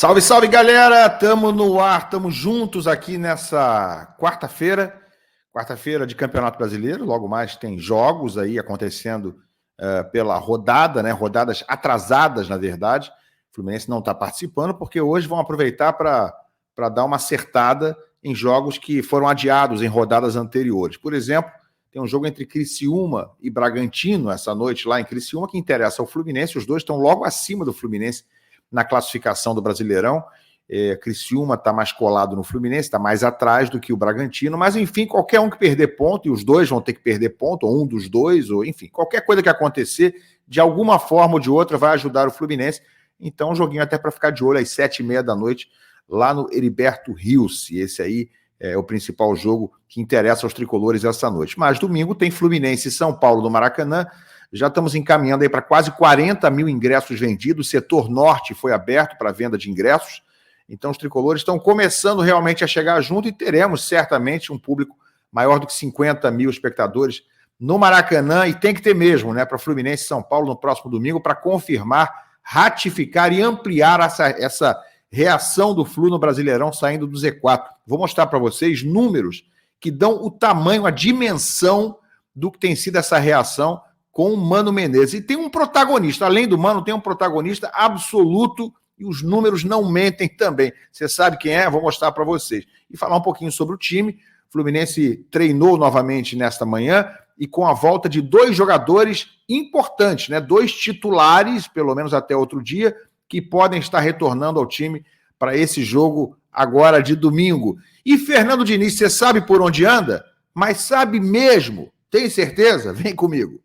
Salve, salve, galera! Tamo no ar, tamo juntos aqui nessa quarta-feira de Campeonato Brasileiro. Logo mais tem jogos aí acontecendo pela rodada, né? Rodadas atrasadas, na verdade. O Fluminense não está participando porque hoje vão aproveitar para dar uma acertada em jogos que foram adiados em rodadas anteriores. Por exemplo, tem um jogo entre Criciúma e Bragantino essa noite lá em Criciúma que interessa ao Fluminense. Os dois estão logo acima do Fluminense na classificação do Brasileirão. Criciúma está mais colado no Fluminense, está mais atrás do que o Bragantino, mas enfim, qualquer um que perder ponto, e os dois vão ter que perder ponto, ou um dos dois, ou enfim, qualquer coisa que acontecer, de alguma forma ou de outra, vai ajudar o Fluminense. Então, um joguinho até para ficar de olho às 7h30 da noite, lá no Heriberto Rios. Esse aí é o principal jogo que interessa aos tricolores essa noite. Mas domingo tem Fluminense e São Paulo no Maracanã. Já estamos encaminhando aí para quase 40 mil ingressos vendidos. O setor norte foi aberto para venda de ingressos. Então os tricolores estão começando realmente a chegar junto e teremos certamente um público maior do que 50 mil espectadores no Maracanã. E tem que ter mesmo, né, para Fluminense e São Paulo no próximo domingo, para confirmar, ratificar e ampliar essa reação do Flu no Brasileirão saindo do Z4. Vou mostrar para vocês números que dão o tamanho, a dimensão do que tem sido essa reação com o Mano Menezes. E tem um protagonista, além do Mano, tem um protagonista absoluto e os números não mentem também. Você sabe quem é? Vou mostrar para vocês. E falar um pouquinho sobre o time. O Fluminense treinou novamente nesta manhã e com a volta de dois jogadores importantes, né? Dois titulares, pelo menos até outro dia, que podem estar retornando ao time para esse jogo agora de domingo. E Fernando Diniz, você sabe por onde anda? Mas sabe mesmo? Tem certeza? Vem comigo.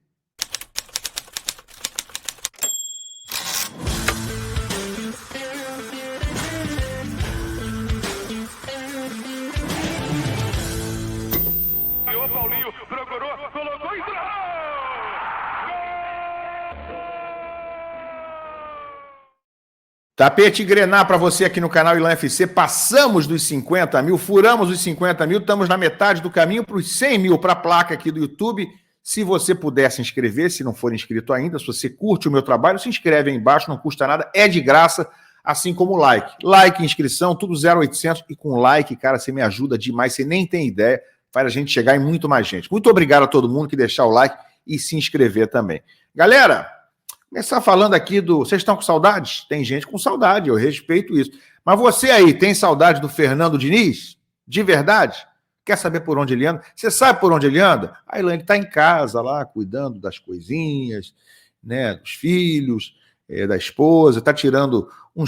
Tapete Grená para você aqui no canal Ilan FC. Passamos dos 50 mil, furamos os 50 mil, estamos na metade do caminho para os 100 mil para a placa aqui do YouTube. Se você puder se inscrever, se não for inscrito ainda, se você curte o meu trabalho, se inscreve aí embaixo, não custa nada, é de graça, assim como o like. Like, inscrição, tudo 0800 e com like, cara, você me ajuda demais, você nem tem ideia, faz a gente chegar em muito mais gente. Muito obrigado a todo mundo que deixar o like e se inscrever também. Galera, começar falando aqui do... Vocês estão com saudades? Tem gente com saudade, eu respeito isso. Mas você aí, tem saudade do Fernando Diniz? De verdade? Quer saber por onde ele anda? Você sabe por onde ele anda? A Ilane está em casa lá, cuidando das coisinhas, né, dos filhos, da esposa, está tirando um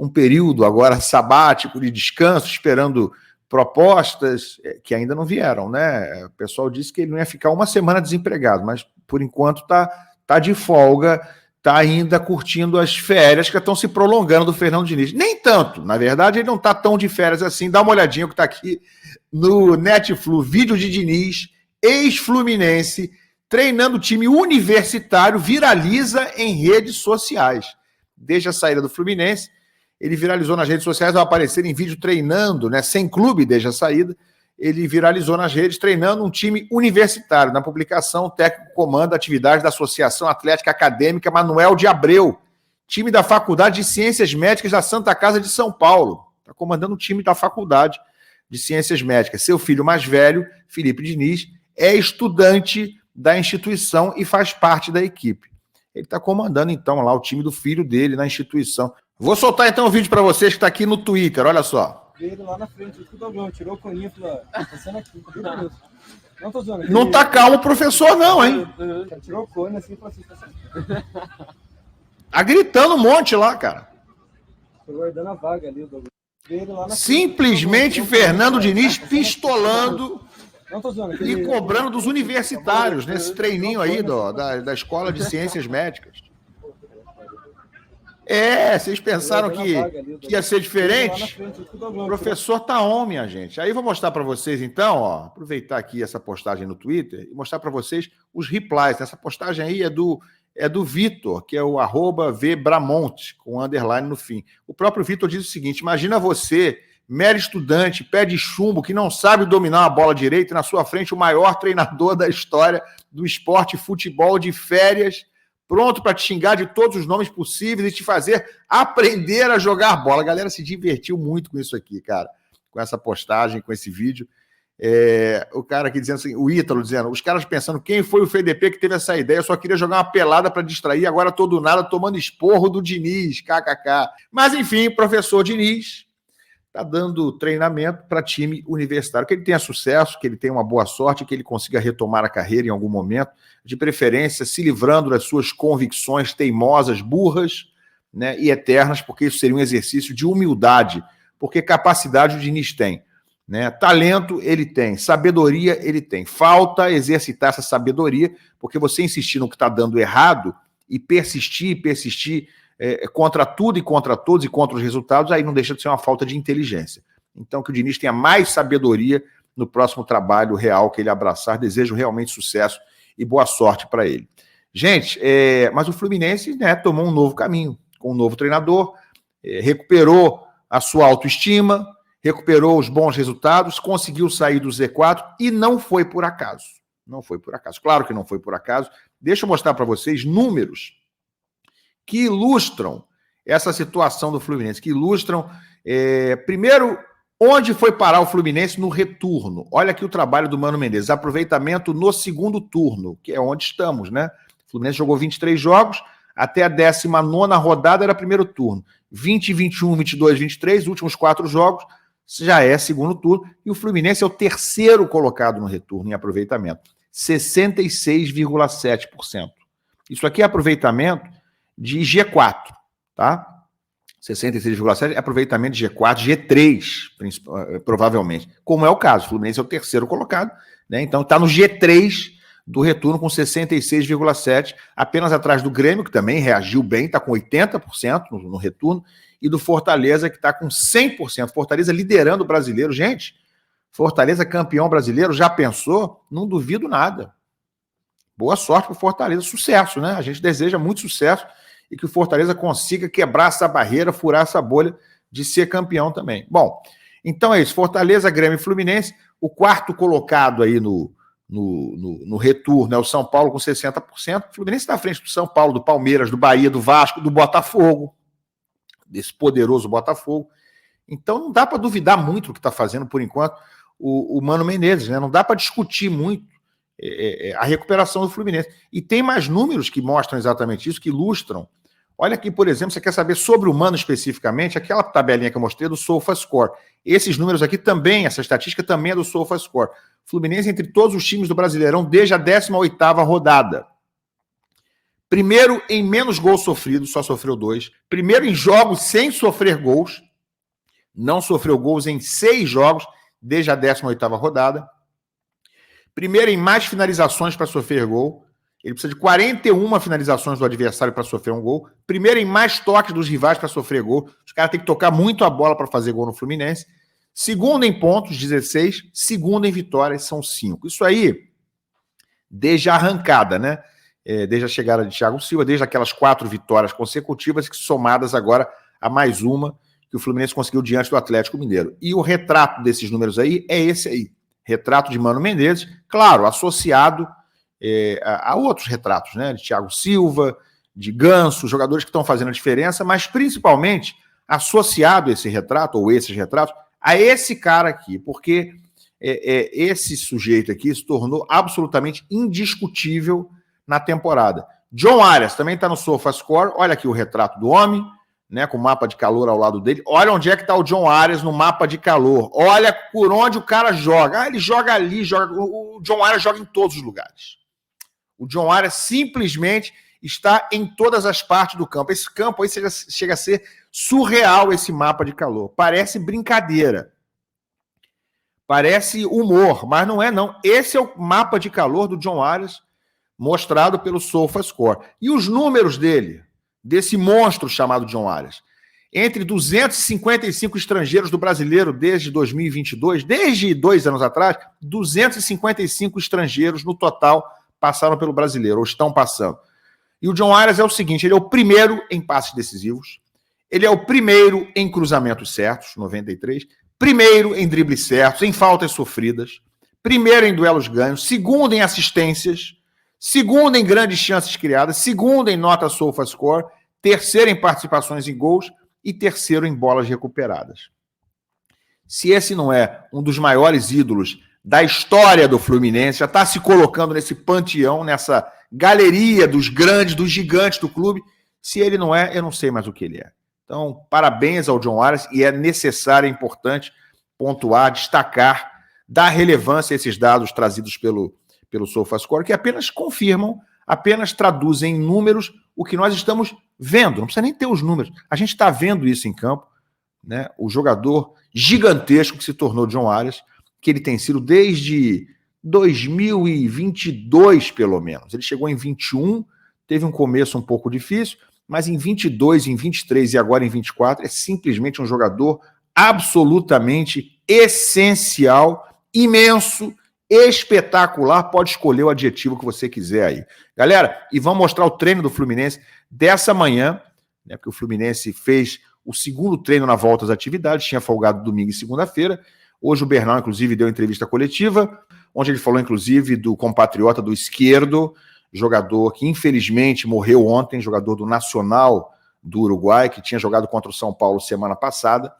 período agora sabático de descanso, esperando propostas que ainda não vieram, né? O pessoal disse que ele não ia ficar uma semana desempregado, mas por enquanto está de folga, está ainda curtindo as férias que estão se prolongando do Fernando Diniz. Nem tanto, na verdade, ele não está tão de férias assim. Dá uma olhadinha o que está aqui no Netflu, vídeo de Diniz, ex-fluminense, treinando o time universitário, viraliza em redes sociais. Desde a saída do Fluminense, ele viralizou nas redes sociais ao aparecer em vídeo treinando, né, sem clube desde a saída. Ele viralizou nas redes treinando um time universitário. Na publicação, o técnico comanda a atividade da Associação Atlética Acadêmica Manuel de Abreu, time da Faculdade de Ciências Médicas da Santa Casa de São Paulo. Está comandando o time da Faculdade de Ciências Médicas. Seu filho mais velho, Felipe Diniz, é estudante da instituição e faz parte da equipe. Ele está comandando, então, lá o time do filho dele na instituição. Vou soltar, então, o vídeo para vocês que está aqui no Twitter. Olha só. Ele lá na frente, tirou o coninho e falou, passando aqui, não tô zoando. Não tá calmo o professor não, hein? Tirou o cone assim e falou assim, tá gritando um monte lá, cara. Tô guardando a vaga ali, simplesmente Fernando Diniz pistolando não tô zoando, e cobrando dos universitários nesse treininho aí da Escola de Ciências Médicas. Vocês pensaram que ia ser diferente? O professor tá on, minha gente. Aí vou mostrar para vocês, então, ó, aproveitar aqui essa postagem no Twitter e mostrar para vocês os replies. Essa postagem aí é do Vitor, que é o @vbramont, com underline no fim. O próprio Vitor diz o seguinte: imagina você, mero estudante, pé de chumbo, que não sabe dominar a bola direita, e na sua frente o maior treinador da história do esporte futebol de férias pronto para te xingar de todos os nomes possíveis e te fazer aprender a jogar bola. A galera se divertiu muito com isso aqui, cara, com essa postagem, com esse vídeo. O cara aqui dizendo assim, o Ítalo dizendo, os caras pensando quem foi o FDP que teve essa ideia, eu só queria jogar uma pelada para distrair, agora tô do nada tomando esporro do Diniz, kkk. Mas enfim, professor Diniz está dando treinamento para time universitário, que ele tenha sucesso, que ele tenha uma boa sorte, que ele consiga retomar a carreira em algum momento, de preferência se livrando das suas convicções teimosas, burras, né, e eternas, porque isso seria um exercício de humildade, porque capacidade o Diniz tem, né? Talento ele tem, sabedoria ele tem, falta exercitar essa sabedoria, porque você insistir no que está dando errado e persistir contra tudo e contra todos e contra os resultados, aí não deixa de ser uma falta de inteligência. Então que o Diniz tenha mais sabedoria no próximo trabalho real que ele abraçar, desejo realmente sucesso e boa sorte para ele. Gente, mas o Fluminense, né, tomou um novo caminho, com um novo treinador, recuperou a sua autoestima, recuperou os bons resultados, conseguiu sair do Z4 e não foi por acaso. Não foi por acaso. Claro que não foi por acaso. Deixa eu mostrar para vocês números que ilustram essa situação do Fluminense, que ilustram, primeiro, onde foi parar o Fluminense no retorno. Olha aqui o trabalho do Mano Menezes, aproveitamento no segundo turno, que é onde estamos, né? O Fluminense jogou 23 jogos, até a 19ª rodada era primeiro turno. 20, 21, 22, 23, últimos 4 jogos, já é segundo turno, e o Fluminense é o terceiro colocado no retorno em aproveitamento, 66,7%. Isso aqui é aproveitamento de G4, tá? 66,7% é aproveitamento de G4, G3, provavelmente. Como é o caso, o Fluminense é o terceiro colocado, né? Então está no G3 do retorno com 66,7%, apenas atrás do Grêmio, que também reagiu bem, está com 80% no retorno, e do Fortaleza, que está com 100%. Fortaleza liderando o brasileiro. Gente, Fortaleza campeão brasileiro, já pensou? Não duvido nada. Boa sorte para o Fortaleza, sucesso, né? A gente deseja muito sucesso e que o Fortaleza consiga quebrar essa barreira, furar essa bolha de ser campeão também. Bom, então é isso. Fortaleza, Grêmio e Fluminense. O quarto colocado aí no retorno é o São Paulo com 60%. O Fluminense está à frente do São Paulo, do Palmeiras, do Bahia, do Vasco, do Botafogo, desse poderoso Botafogo. Então não dá para duvidar muito do que está fazendo, por enquanto, o Mano Menezes, né? Não dá para discutir muito a recuperação do Fluminense. E tem mais números que mostram exatamente isso, que ilustram. Olha aqui, por exemplo, você quer saber sobre o Mano especificamente, aquela tabelinha que eu mostrei do SofaScore. Esses números aqui também, essa estatística também é do SofaScore. Fluminense entre todos os times do Brasileirão desde a 18ª rodada. Primeiro em menos gols sofridos, só sofreu 2. Primeiro em jogos sem sofrer gols, não sofreu gols em 6 jogos desde a 18ª rodada. Primeiro em mais finalizações para sofrer gol. Ele precisa de 41 finalizações do adversário para sofrer um gol. Primeiro em mais toques dos rivais para sofrer gol. Os caras têm que tocar muito a bola para fazer gol no Fluminense. Segundo em pontos, 16. Segundo em vitórias, são 5. Isso aí, desde a arrancada, né? Desde a chegada de Thiago Silva, desde aquelas 4 vitórias consecutivas, que somadas agora a mais uma que o Fluminense conseguiu diante do Atlético Mineiro. E o retrato desses números aí é esse aí. Retrato de Mano Menezes, claro, associado a outros retratos, né? De Thiago Silva, de Ganso, jogadores que estão fazendo a diferença, mas principalmente associado esse retrato, ou esses retratos, a esse cara aqui, porque esse sujeito aqui se tornou absolutamente indiscutível na temporada. John Arias também está no SofaScore, olha aqui o retrato do homem, né, com o mapa de calor ao lado dele. Olha onde é que está o John Arias no mapa de calor. Olha por onde o cara joga. Ele joga ali, o John Arias joga em todos os lugares. O John Arias simplesmente está em todas as partes do campo. Esse campo aí chega a ser surreal, esse mapa de calor. Parece brincadeira. Parece humor, mas não é não. Esse é o mapa de calor do John Arias, mostrado pelo SofaScore. E os números dele, desse monstro chamado John Arias. Entre 255 estrangeiros do brasileiro desde 2022, desde 2 anos atrás, 255 estrangeiros no total passaram pelo brasileiro, ou estão passando. E o John Arias é o seguinte, ele é o primeiro em passes decisivos, ele é o primeiro em cruzamentos certos, 93, primeiro em dribles certos, em faltas sofridas, primeiro em duelos ganhos, segundo em assistências, segunda em grandes chances criadas, segunda em nota SofaScore, terceiro em participações em gols e terceiro em bolas recuperadas. Se esse não é um dos maiores ídolos da história do Fluminense, já está se colocando nesse panteão, nessa galeria dos grandes, dos gigantes do clube, se ele não é, eu não sei mais o que ele é. Então, parabéns ao John Arias, e é necessário, é importante pontuar, destacar, dar relevância a esses dados trazidos pelo SofaScore, que apenas confirmam, apenas traduzem em números o que nós estamos vendo. Não precisa nem ter os números. A gente está vendo isso em campo, né? O jogador gigantesco que se tornou John Arias, que ele tem sido desde 2022, pelo menos. Ele chegou em 21, teve um começo um pouco difícil, mas em 22, em 23 e agora em 24, é simplesmente um jogador absolutamente essencial, imenso, espetacular. Pode escolher o adjetivo que você quiser aí. Galera, e vamos mostrar o treino do Fluminense dessa manhã, né, porque o Fluminense fez o segundo treino na volta às atividades, tinha folgado domingo e segunda-feira. Hoje o Bernal, inclusive, deu entrevista coletiva, onde ele falou, inclusive, do compatriota do Esquerdo, jogador que, infelizmente, morreu ontem, jogador do Nacional do Uruguai, que tinha jogado contra o São Paulo semana passada,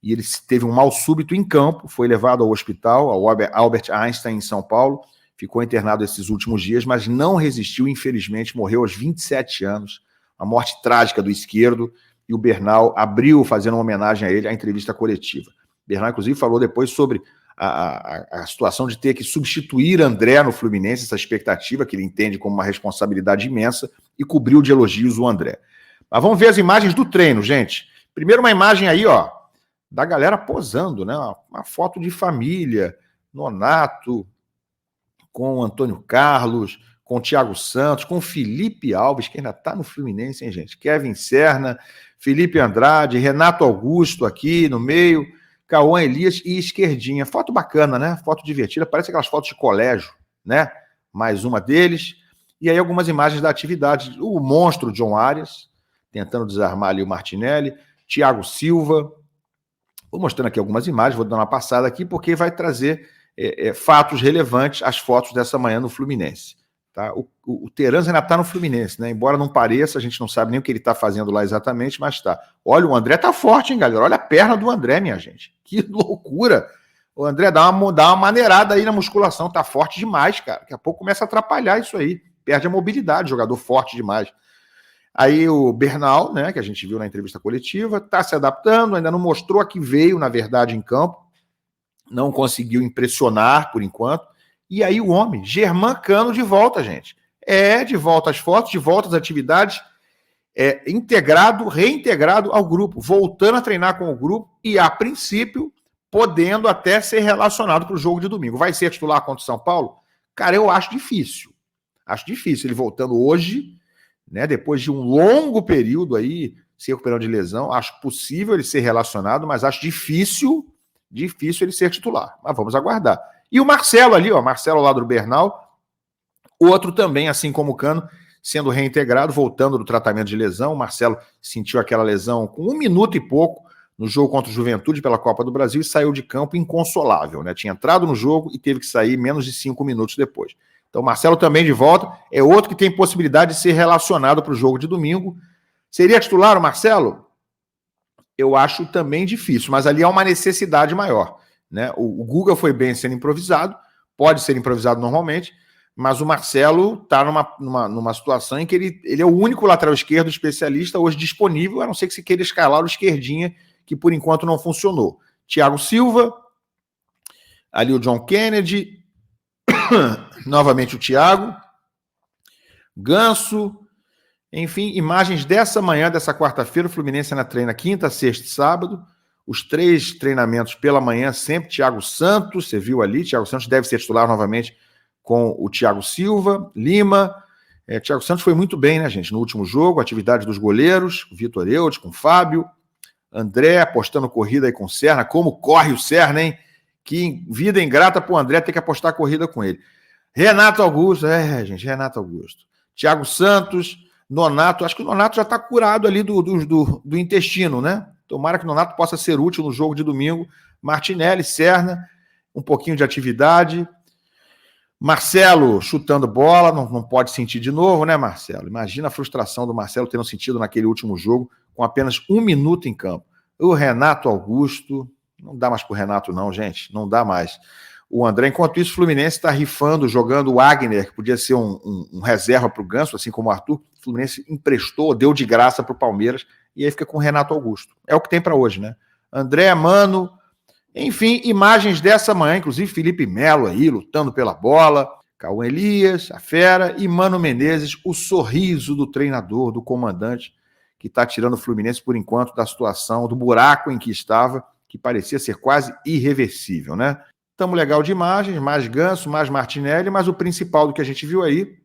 e ele teve um mal súbito em campo, foi levado ao hospital, ao Albert Einstein, em São Paulo, ficou internado esses últimos dias, mas não resistiu, infelizmente, morreu aos 27 anos, a morte trágica do Esquerdo, e o Bernal abriu, fazendo uma homenagem a ele, a entrevista coletiva. Bernal, inclusive, falou depois sobre a situação de ter que substituir André no Fluminense, essa expectativa que ele entende como uma responsabilidade imensa, e cobriu de elogios o André. Mas vamos ver as imagens do treino, gente. Primeiro uma imagem aí, ó, da galera posando, né? Uma foto de família, Nonato, com o Antônio Carlos, com o Thiago Santos, com o Felipe Alves, que ainda está no Fluminense, hein, gente? Kevin Serna, Felipe Andrade, Renato Augusto aqui no meio, Cauã Elias e Esquerdinha. Foto bacana, né? Foto divertida, parece aquelas fotos de colégio, né? Mais uma deles. E aí algumas imagens da atividade. O monstro John Arias, tentando desarmar ali o Martinelli, Thiago Silva. Vou mostrando aqui algumas imagens, vou dar uma passada aqui, porque vai trazer fatos relevantes às fotos dessa manhã no Fluminense. Tá? O Terans ainda está no Fluminense, né? Embora não pareça, a gente não sabe nem o que ele está fazendo lá exatamente, mas está. Olha, o André tá forte, hein, galera? Olha a perna do André, minha gente. Que loucura! O André dá uma maneirada aí na musculação, tá forte demais, cara. Daqui a pouco começa a atrapalhar isso aí. Perde a mobilidade, jogador forte demais. Aí o Bernal, né, que a gente viu na entrevista coletiva, está se adaptando, ainda não mostrou a que veio, na verdade, em campo. Não conseguiu impressionar, por enquanto. E aí o homem, Germán Cano, de volta, gente. De volta às fotos, de volta às atividades, reintegrado ao grupo, voltando a treinar com o grupo e, a princípio, podendo até ser relacionado para o jogo de domingo. Vai ser titular contra o São Paulo? Cara, eu acho difícil. Acho difícil ele voltando hoje, né, depois de um longo período aí, se recuperando de lesão. Acho possível ele ser relacionado, mas acho difícil ele ser titular. Mas vamos aguardar. E o Marcelo ali, ó, Marcelo lá do Bernal, outro também, assim como o Cano, sendo reintegrado, voltando do tratamento de lesão. O Marcelo sentiu aquela lesão com 1 minuto e pouco no jogo contra o Juventude pela Copa do Brasil e saiu de campo inconsolável, né? Tinha entrado no jogo e teve que sair menos de 5 minutos depois. Então, o Marcelo também de volta, é outro que tem possibilidade de ser relacionado para o jogo de domingo. Seria titular o Marcelo? Eu acho também difícil, mas ali há uma necessidade maior, né? O Guga foi bem sendo improvisado, pode ser improvisado normalmente, mas o Marcelo está numa situação em que ele é o único lateral esquerdo especialista hoje disponível, a não ser que se queira escalar o Esquerdinha, que por enquanto não funcionou. Thiago Silva, ali o John Kennedy, novamente o Thiago, Ganso, enfim, imagens dessa manhã, dessa quarta-feira. O Fluminense ainda treina quinta, sexta e sábado. Os 3 treinamentos pela manhã, sempre Thiago Santos, você viu ali, Thiago Santos deve ser titular novamente com o Thiago Silva, Lima. Thiago Santos foi muito bem, né, gente, no último jogo, atividade dos goleiros, Vitor Eudes com o Fábio, André apostando corrida aí com o Serna, como corre o Serna, hein? Que vida ingrata pro André ter que apostar corrida com ele. Renato Augusto, gente, Renato Augusto. Thiago Santos, Nonato, acho que o Nonato já está curado ali do intestino, né? Tomara que o Nonato possa ser útil no jogo de domingo. Martinelli, Serna, um pouquinho de atividade. Marcelo chutando bola, não pode sentir de novo, né, Marcelo? Imagina a frustração do Marcelo tendo sentido naquele último jogo, com apenas 1 minuto em campo. O Renato Augusto, não dá mais pro Renato não, gente, não dá mais. O André, enquanto isso, o Fluminense está rifando, jogando o Wagner, que podia ser um reserva para o Ganso, assim como o Arthur. O Fluminense emprestou, deu de graça para o Palmeiras, e aí fica com o Renato Augusto. É o que tem para hoje, né? André, Mano, enfim, imagens dessa manhã, inclusive Felipe Melo aí, lutando pela bola, Cauã Elias, a fera, e Mano Menezes, o sorriso do treinador, do comandante, que está tirando o Fluminense, por enquanto, da situação, do buraco em que estava, que parecia ser quase irreversível, né? Estamos legal de imagens, mais Ganso, mais Martinelli, mas o principal do que a gente viu aí,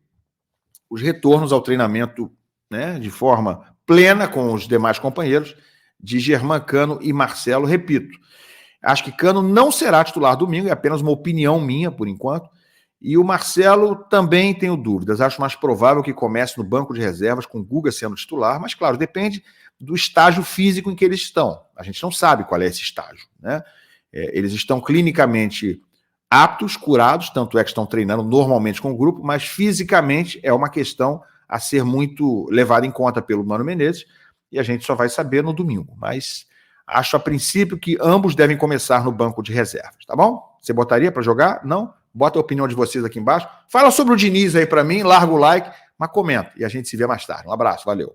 os retornos ao treinamento, né, de forma plena com os demais companheiros, de Germán Cano e Marcelo. Repito, acho que Cano não será titular domingo, é apenas uma opinião minha, por enquanto. E o Marcelo também tenho dúvidas. Acho mais provável que comece no banco de reservas, com o Guga sendo titular, mas, claro, depende do estágio físico em que eles estão. A gente não sabe qual é esse estágio, né? Eles estão clinicamente aptos, curados, tanto é que estão treinando normalmente com o grupo, mas fisicamente é uma questão a ser muito levada em conta pelo Mano Menezes, e a gente só vai saber no domingo. Mas acho a princípio que ambos devem começar no banco de reservas, tá bom? Você botaria para jogar? Não? Bota a opinião de vocês aqui embaixo. Fala sobre o Diniz aí para mim, larga o like, mas comenta. E a gente se vê mais tarde. Um abraço, valeu.